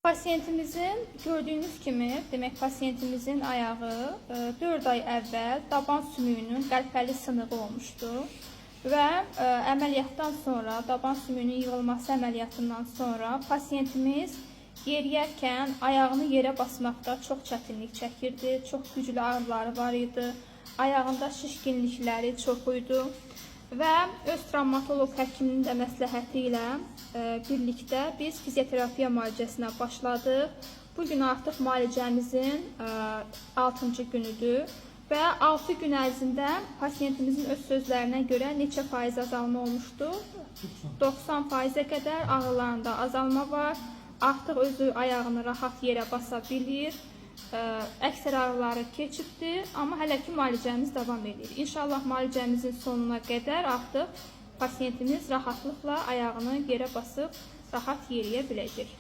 Pasiyentimizin gördüyünüz kimi, demək pasiyentimizin ayağı 4 ay əvvəl daban sümüyünün qəlpəli sınığı olmuşdu və əməliyyatdan sonra, daban sümüyünün yığılması əməliyyatından sonra pasiyentimiz yeriyərkən ayağını yerə basmaqda çox çətinlik çəkirdi, çox güclü ağrıları var idi, ayağında şişkinlikləri çox idi və öz travmatoloq həkiminin də məsləhəti ilə birlikdə biz fizioterapiya müalicəsinə başladıq. Bugün artıq müalicəmizin 6-cı günüdür və 6 gün ərzində pasiyentimizin öz sözlərinə görə neçə faiz azalma olmuşdur? 90%-ə qədər ağrılarında azalma var. Artıq özü ayağını rahat yerə basa bilir. Əksər ağrıları keçibdir, amma hələ ki müalicəmiz davam edir. İnşallah müalicəmizin sonuna qədər artıq pasiyentimiz rahatlıqla ayağını yerə basıb rahat yeriyə biləcək.